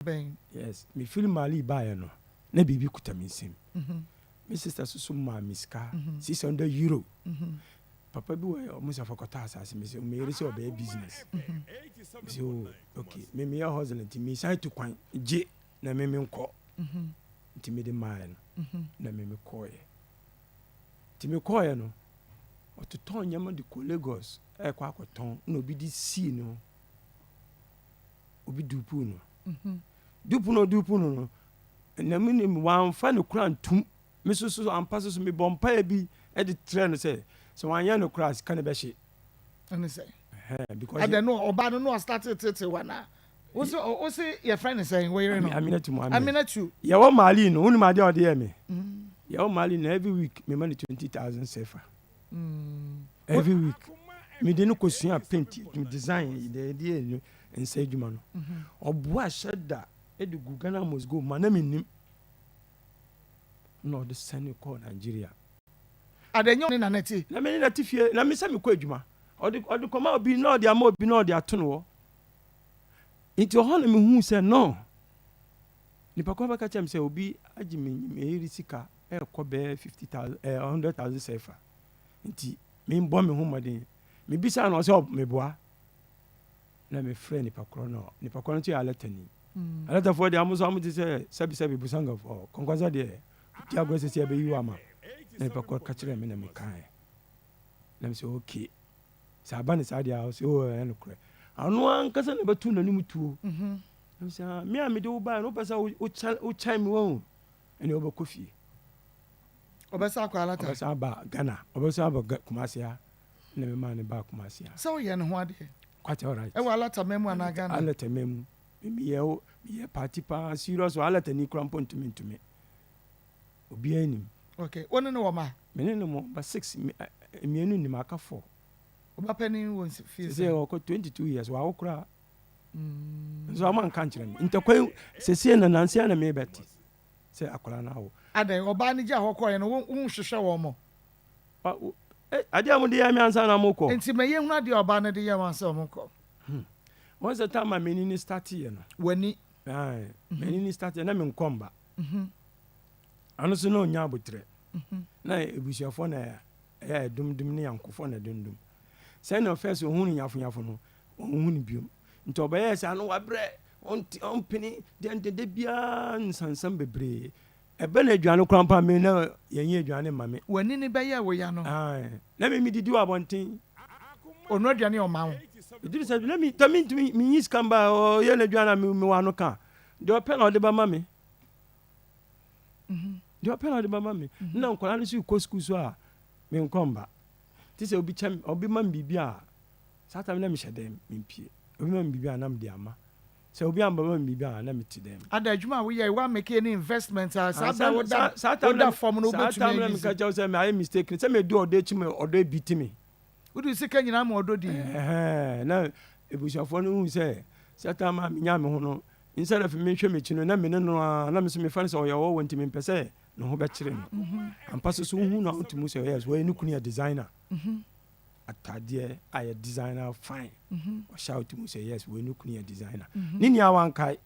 Ben. Yes, me feel mali buy no. Na bibi kuta me sim. My sister so ma miska 600 euro. Papa bi we almost afokota asase me say me resi obey business. So okay, me ya hustle nti me sai to kwan je na me nko. Nti me de mine na me koye. Nti me koye no. Ototon nyama de ko Lagos e kwa akoton na obi di si no. Obi dupu no. Dupu no. Na me ni wan fa no kura ntum. Me so ampa so me bompa e bi e de train say so wan ya no cross can be she. And say because I don't know oba no started tete wana. O say your friend is saying where no. Aminatu. Ya wa mali no unu ma de o de me. Ya wa mali no every week me money 20,000 sefa. Every week. Me de no kosua paint design the idea no inside juma no. Oboa sheda e de Ghana must go man na me nim. No the send call Nigeria. Adenyo ni na neti. Na me ni nati fie na me se me kwa adwuma. Odi koma obi na odi ama obi na odi atono wo. Nti ho na me hu se no. Ni pakwa baka chem se obi agi me eri sika e ko be 50,000 100,000 sefa. Nti me mbo me hu modin. Me bisa na o se me boa. Na me friend ni pakro no. Ni pakro no ti aletani. Aleta for the amuso amuti se sebi busanga for. Konkwaza de ti agwese se be yiwa ma. Na me pakro ka kire me na me kan. Na me say okay. Sabani sadi a say o e no kure. Anu an kasa na betu na nimu tuo. Na me say me a me de wo ba no pesa o chai me won. Ene oba kofi. Obesa kwa alata. Obesa ba Ghana. Obesa ba Kumasi ha. Na me ma ne ba Kumasi ha. So ye no ho ade. Quite all right. E wa alata memu ana Ghana. Alata memu. Me ye party pa serious alata ni krampo ntumi. Obi anim. Okay. One no ma. Me ne mo ba 6 me anu ni maka 4. Oba pani won feel say o 22 years wa okura. So am kan kire me. Ntakwan sese na nanse na me beti. Say akola na wo. Adan oba ni ja hokoye no wo hwehwe wo mo. Ade am de ya me ansa na mo ko. Enti me ye hu ade oba na de ya wansa mo ko. Once the time my menini start here no. Wani. Menini start na me nkomba. Ano so no nya abotre. Na ebusuafo na ya dum ne yankofo na dundum. Say no first ohun nyafo no. Ohun biom. Nti obaye say anu wabre on pini de bia nsansam bebre. Ebe na aduane krampa me na yenye aduane ma me. Wani ni be ye wo ya no. Na me didi wa bonten. Onu aduane o ma wo. Didi say let me me use kamba o ye na aduane me wa no ka. De open na de ba ma me. De open na de ba ma me. Na nkola no si ko school so a me nkomba. Ti say obi man bibia. Sata me na me hyedem me pie. Obi man bibia na me de ama. Say obi amba man bibia na me ti dem. Ada adwuma we ye wa make any investment sata wo da form no betumi. Sata me ka jaw say me I mistake. Say me do odo chi me odo beat me. Udu sika nyina ma odo di. Na ebusuafo no hu say sata ma me nya me ho no. Instead of me hwe me chi no na me no na me so me fan say oyo wo ntimi mpese no ho be kire no. Ampa so hu na ntimi say yes we ni kunu ya designer. Atade a designer fine. Or shout to me say yes we ni kunu ya designer. Nini awan kai.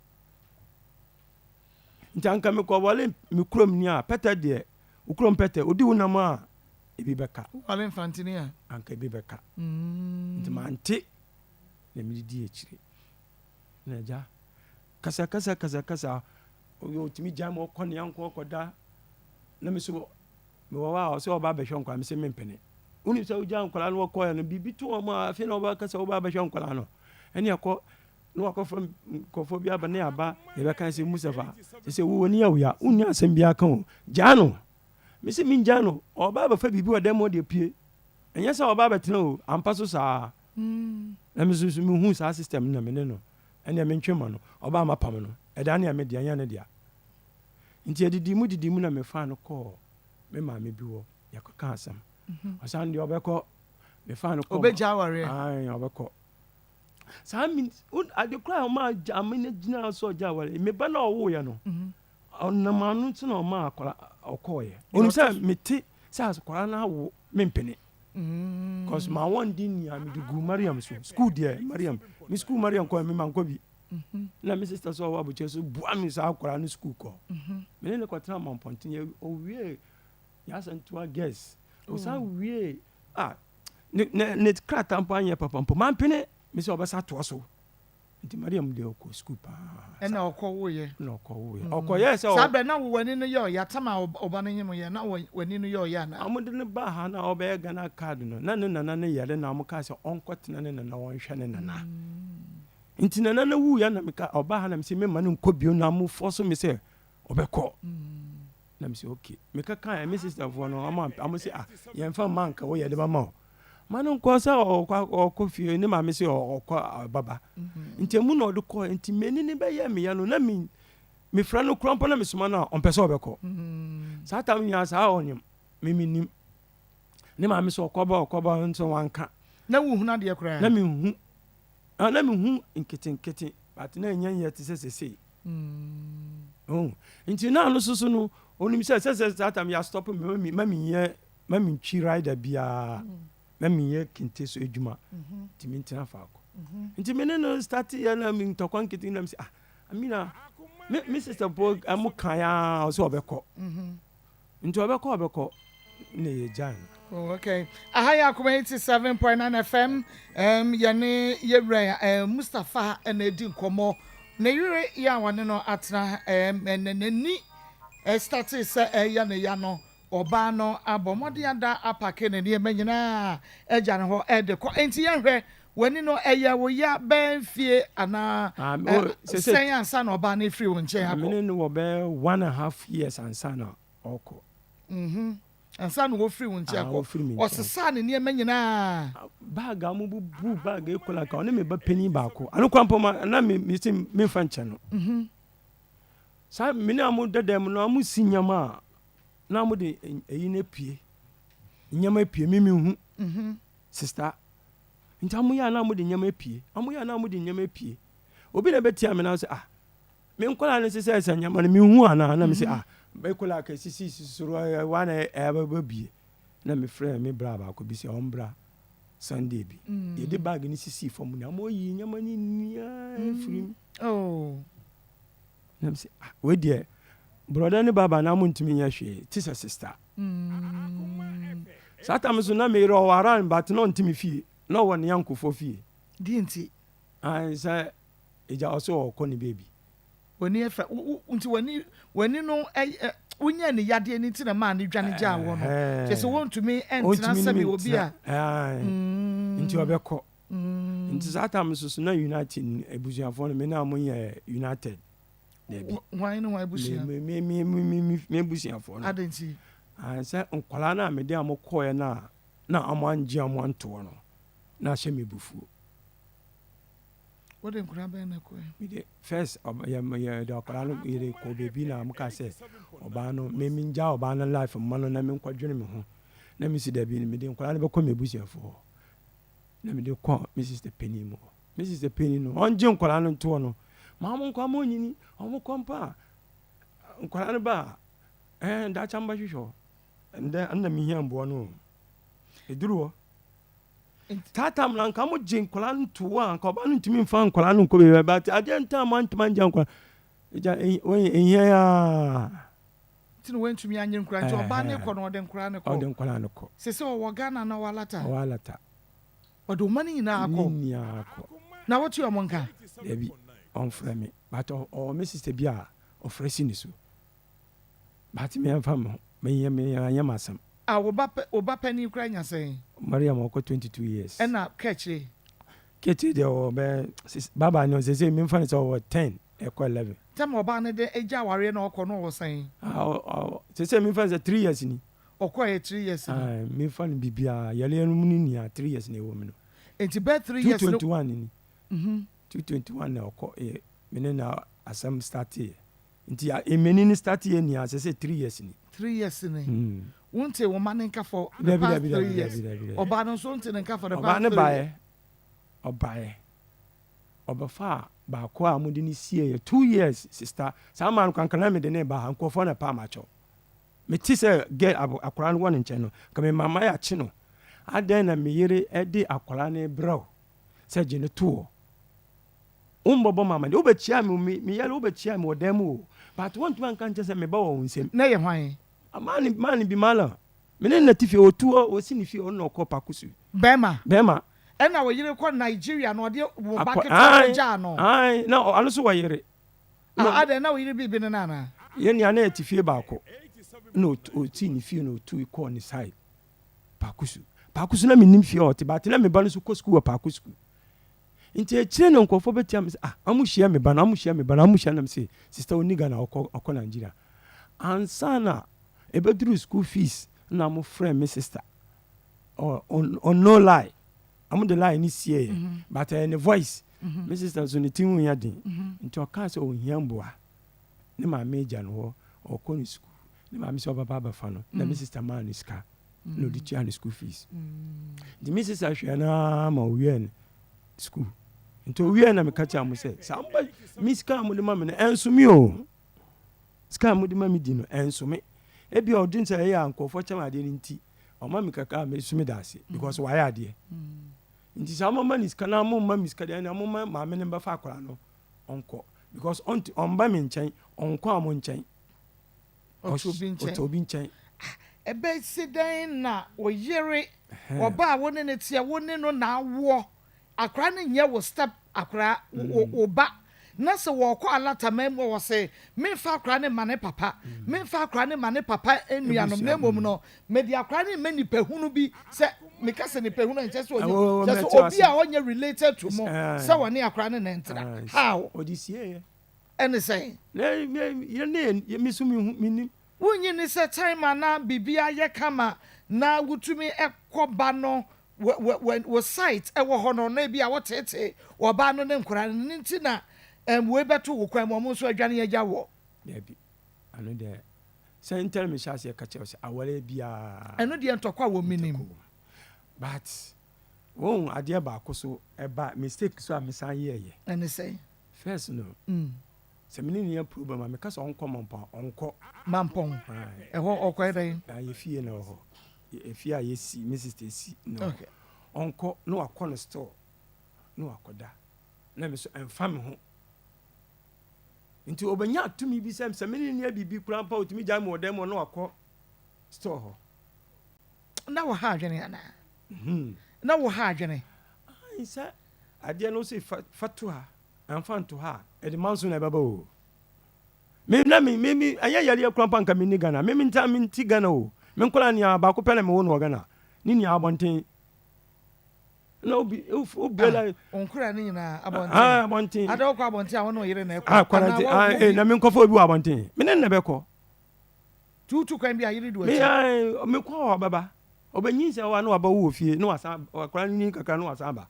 Ntanka me ko wale me krom ni a pete de ukrom pete odi wonam a ebi beka. Wale infantini a anka ebi beka. Ntima ante na me di ekire. Na ja kasa o timi jam o kon yanko koda na me so me wa so oba be hwe nkwa me se me mpene uni so jam kola no ko ya no bibi to o ma afi na oba kasa oba be hwe nkwa no ene akọ no akọ from kofo bia ba na aba e be kan se Mustafa se wo ni ya uni asem bia kan o jano me se min jano oba ba fa bibi o dem o de pie enye se oba be tena o ampa so sa na me so me hu sa system na me ne no ene me ntwema no oba ma pam no eda na me dia nya ne dia nti didi mu na me fa no ko me ma me bi wo yakaka asam asan de obekọ me fa no ko obeja ware obekọ sa mi ade kra ma amene gina so ja ware me ba na owo ya no onama no ti na ma akwara okoye onu sa meti sa akwara na wo me mpene cause ma one din ya me gu Mariam so school there Mariam mi school Mariam ko me man ko bi na me sister so wa buche so bua me sa akora no school ko me ne ko tra mamponten ye owie ya santua guess o sa wie ne krata mpa anye papa mpo mampene me se obesa to so nti Mariam de ko school pa na okwo ye ye se o sabe na wo wani no yo ya tama oba no nyim ye na wani no yo ya na amode ne ba ha na oba Ghana card no na ne nana ne yele na amka se onkotena ne nana wonhwe ne nana nti nana na wu ya na meka oba ha na me se me ma no nkobio na mu force me se obekọ na me se okay meka kan me sister fo no am se ye mfa manka wo ye de ba ma manu ko sa o fie ni ma me se o baba nti mu na o de ko nti meni ni be ye me ya no na me fra no krampo na me suma na on pese obekọ sa ta nya sa onyim me nim ni ma me se okoba nso wanka na wu hu na de kra na me hu nkete but na nya ye te se nti na no susu no onim se sa ta me ya stop me ma me twi rider bia na me ye kinte so edwuma ti me ntina fa ko nti me no start ya na me ntokwan kiti na me say amina me sister bo amu kan ya so obekọ nti obekọ na ye jan okay ahaya Akoma 87.9 FM yane yewra Mustafa na edi nkomo na yure ya wane no atena enenani start say ya na ya no oba no abomode ada apake na ne manyina eja ne ho de ko enti yenhwe wani no wo ya benfie ana sen ansa na oba na free won che ha ko amene no wo be 1.5 years ansa na oko ansa no wo free won che ko osesa ne manyina bag amubu bag ekola ka one me ba pani ba ko anu kwampo na me fa nche no sa mene amu dedem no amu sinyama na mo de eyi na pie nyama pie mimi hu sister ntamu ya na mo de nyama pie amu ya na mo de nyama pie obi na betia me na say me nkola ne sese esa nyama na me hu ana na me say be kola ka sisi suru wa na ba bie na me frɛ me bra ba ko bi se ombra Sunday bi ye de bag ni sisi fom na mo yi nyama ni nia frim na me say we de brother ni baba na mu ntimi nya hwe tisa sister sata me so na me ro waran but no ntimi fie na wo ne yankofo fie di nti say eja oso okoni baby woni efa nti woni no unya ne yade ni nti na ma ne dwane gya wo no kese won tumi entina sabi obi a nti obekọ nti sata me so na united ebusuafo no me na mo ye united why no why busia me busia for no adanti say nkwala na me de amokoye na amanji amanto no na hye me bufu what dem kura ben na ko me de first ya de akwala no ire ko bebi na amka say oba no me minja oba na life mo no na me nkwadwene me ho na me si da bi me de nkwala no be ko me busia for na me de ko Mrs. the Penny no onje nkwala no to no mamu kwa monyini omu kompa nkwala ne ba da chamba hwehwo nda mi hiambo no eduru tatam na nka mo jin nkwala nto a nka ba no ntimi mfa nkwala no nko be ba ade nta mantuma nja nkwala eja ehia ya tinu wentumi anye nkwala nti oba ne ko no de nkwala ne ko sese wo Ghana na walata odo mani na akọ na what you amonka debi on frame but me sister bia ofresi ni so but me amfam me masam oba pani kra nya sen Mariam oko 22 years na kechi de o be baba no say me mfa ni so 10 eko 11 tam oba ne de eja ware na oko no wo sen say me mfa 3 years ni oko 3 years ni me mfa ni bibia yale no mu ni 3 years na ewo me no enti be 3 years 221 ni 221 na oko mene na asam start here nti emeni ni start here ni asese 3 years ni 3 years ni wonte wo maninka for the past 3 years oba no so wonte nka for the past 3 years obafa ba ko amudi ni sie 2 years sister sama kankana me de ne ba hankofo na pa macho me ti se get akwara no won nche no ka me mama ya chi no adan na me yere e de akwara ne bro se je ne to umbobo mama de obechia me yale obechia me odam o but want man kan just me ba wo nsem na ye hwan man bi mala me ne natifie otu o si ne fie o no ko pakusu bema ɛna wo yire kɔ Nigeria no de wo backet ja no ai na alo so wo yire ade na wo yire bi ne na ye ni ana atifie ba ko no o ti ne fie no tu ko ni side pakusu na me nim fie o te but na me ba no so ko school pa school nti ekire no nkofo betia me amuhia me ba na amuhia na me say sister oniga na okọ Nigeria ansana ebeduru school fees na mo friend me sister on no lie amu the lie ni sie but in voice me sister so ne timu ya den nti o ka say o hia mboa ne ma meja no okọ ni school ne ma me say baba fa no na me sister man is car no di tia school fees the me sister hwe na ma owie school nti owie na me ka cha mo say samba miska mo de ma me ensumi o ska mo de ma me di no ensumi e bia odin say ya ankofo chama ade ni nti o ma me kaka me sumi da ase because why ade nti sa mama ni ska na mo ma miska de na mo ma me ne ba fa akora no onko because on ba me nchen onko amo nchen otobi nchen ebe sidan na oyere oba wo ne tie wo ne no na awo akra ne nye wo step akra oba na se wo ko alata mem wo se me fa akra ne mane papa me fa akra ne mane papa enuanom na mom no me di akra ne mani pehunu bi se me ka se ne pehunu nche se obi a onye related to mo se wo ne akra ne ntra how odisia ene say ye misumi minim wonyi ni se time na bibia ye kama na wutumi ekoba no wo site ewo ho no na bia wo tete wo ba no ne nkura ne nti na we beto wo kwan mo so adwane ya jawo bi ano de say intel me shase ka che se awale bia eno de ntokwa wo minim but won ade ba akoso eba mistake so amesan ye ene say first no se mini ni problem am ka so onko mampon eho okwa den ye fie na ho efia yesi Mrs. Tesi no okay onko no akọ store no akoda na me so emfa me ho nti obanya atumi bi se meni ne bibi kura pa otumi ja me odem no akọ store ho na wo ha adwene ana na wo ha adwene ai sa ade no se fatu ha emfa nto ha e de manso na baba o me anya yale kura pa nka me ni Ghana me nta me nti Ghana o me nkola ni aba ko pele me wo no Ghana ni ni abonten no obi la onkura ni na abonten ada ko abonten a wono yire na ekọ kwara na me nkofo obi wa abonten me ne be ko tutu kwan bi a yire do me ko baba obanyi se wa no aba wo fie no wasa kwara ni kaka no wasa aba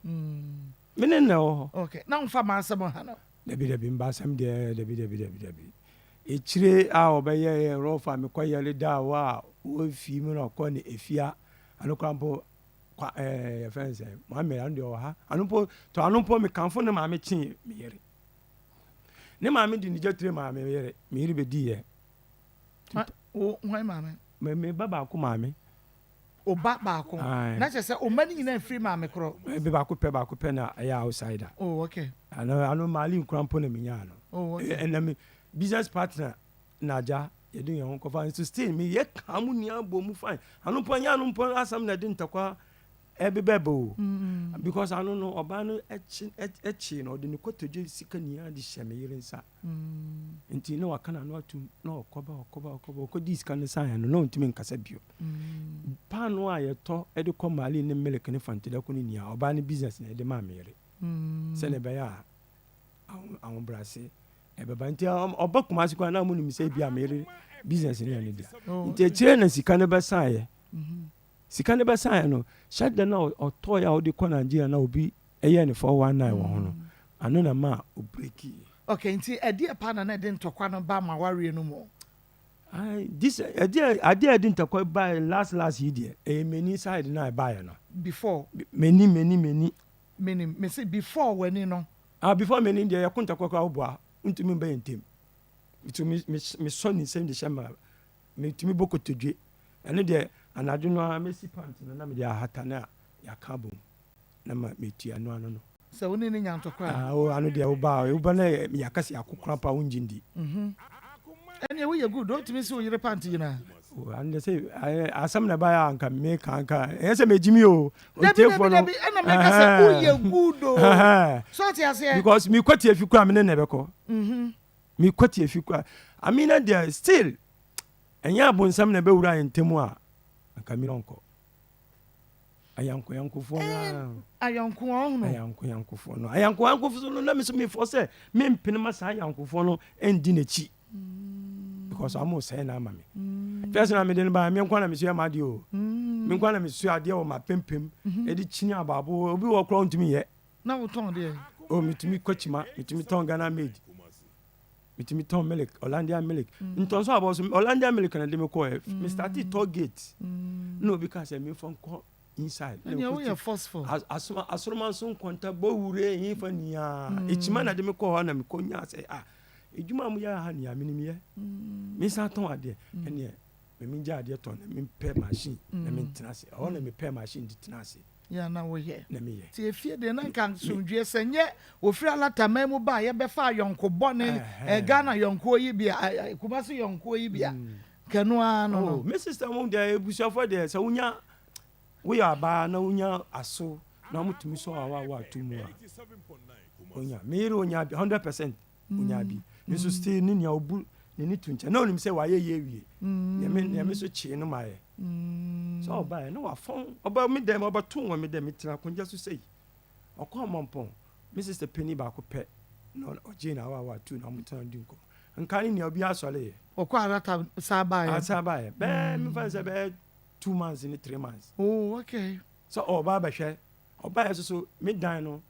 me ne o okay na mfa ma asem ha no debi mba asem de debi echire a obeye rofa me koyele da wa wo fi mu no ko ne efia anokrampo kwa fence ma me ande o ha anumpo me kanfo ne ma me chi me yere ne ma me di ni jatire ma me yere me yere be di ye o hwan ma me baba ko ma me o ba ko na che se o mani nyina free ma me kro be ba ko pe na ya outsider oh okay ano mali nkrampo na me nya no oh okay na me business partner naja yedun yan ko fa so still me ye kamu ni abo mu fine anumpo nya anumpo asam na di ntakwa ebebebo because I don't know oba no echi no de ne kotoje sika ni adi hyeme yire nsa nti no aka na no atum no okoba okodi sika ne san no ntimi nkasa bio pano a yeto e de ko mali ne melek ne fantida ko ni nia oba ne business na de ma mere se ne be ya awon brase ebeba nti oba kuma sika na mu ni se bia mere business ne ne dia nti e kire na sika ne be san ye sika ne be san no shade na oto ya odi ko Nigeria na obi eye ne 419 wo ho no ano na ma obreki okay nti edi pa na de ntokwa no ba ma ware no mo this adi ntokwa ba last year many side na buy no before many me say before when no before many dia ya kuntakwa kwa oboa ntumi ba yentem itumi me so ni same de shama me tumi bokotodwe ene de anadwo no a mesi pant na me de ahata na ya kabom na ma metua no ano no So we need nyantokwa. Oh, anu dia oba na yakasi akukura pa unjindi. And we are good. Don't miss your panty na. And they say asam na baya anka me kanka. Ese me jimi o. Debi and I make us say we are good o. So ti say because me kwati afikura me ne beko. Me kwati afikura. I mean there still enya abonsam na be wura entemu a anka mi ronko. Ayanko na. Ayanko no. Ayanko no na me so me for say me mpene ma sa ayanko no endi na chi. Because I'm almost saying na mama. First na me den ba me nkwa na me so amade o. Me nkwa na me so ade o ma pempem. E di chini ababo obi wo kro ntumi ye. Na wo ton de. O mitumi kochima, mitumi ton Ghana made. Mitumi ton milk, Hollandia milk. Nton so about Hollandia milk na de me ko e. Me started toll gate. No because me from inside. And you are forceful. Asroman so kwanta bo wure yin fa nia. Echima na de me ko ho na me konya say ejuma mu ya ha nia minim ye. Me sa ton ade ene me nja ade ton na me pay machine na me tenase. O na me pay machine di tenase. Ya na wo ye. Na me ye. Ti efie de na kan sundwe senye ofiri alata mamu ba ye be fa yonko bone Ghana yonko yi bia Kumasi yonko yi bia. Kanu no. Me sister mo de ebusuafo de se unya we aba na unya aso na mutumi so awa tumu a onya me onya 100% onya bi me so stay ni nya obu ni tunche na onim say wa ye wie ye me so chi no maye so oba no wa fon oba me dem oba tun wa me dem tira konja so sei okọ mompon me sister penny ba ko pe no ogina wa tu na mutan dinko nka ni obi asole ye okọ arata saba ye be me fa say be 2 months in 3 months. Oh, okay. So Oba Bashe, Oba so me dan no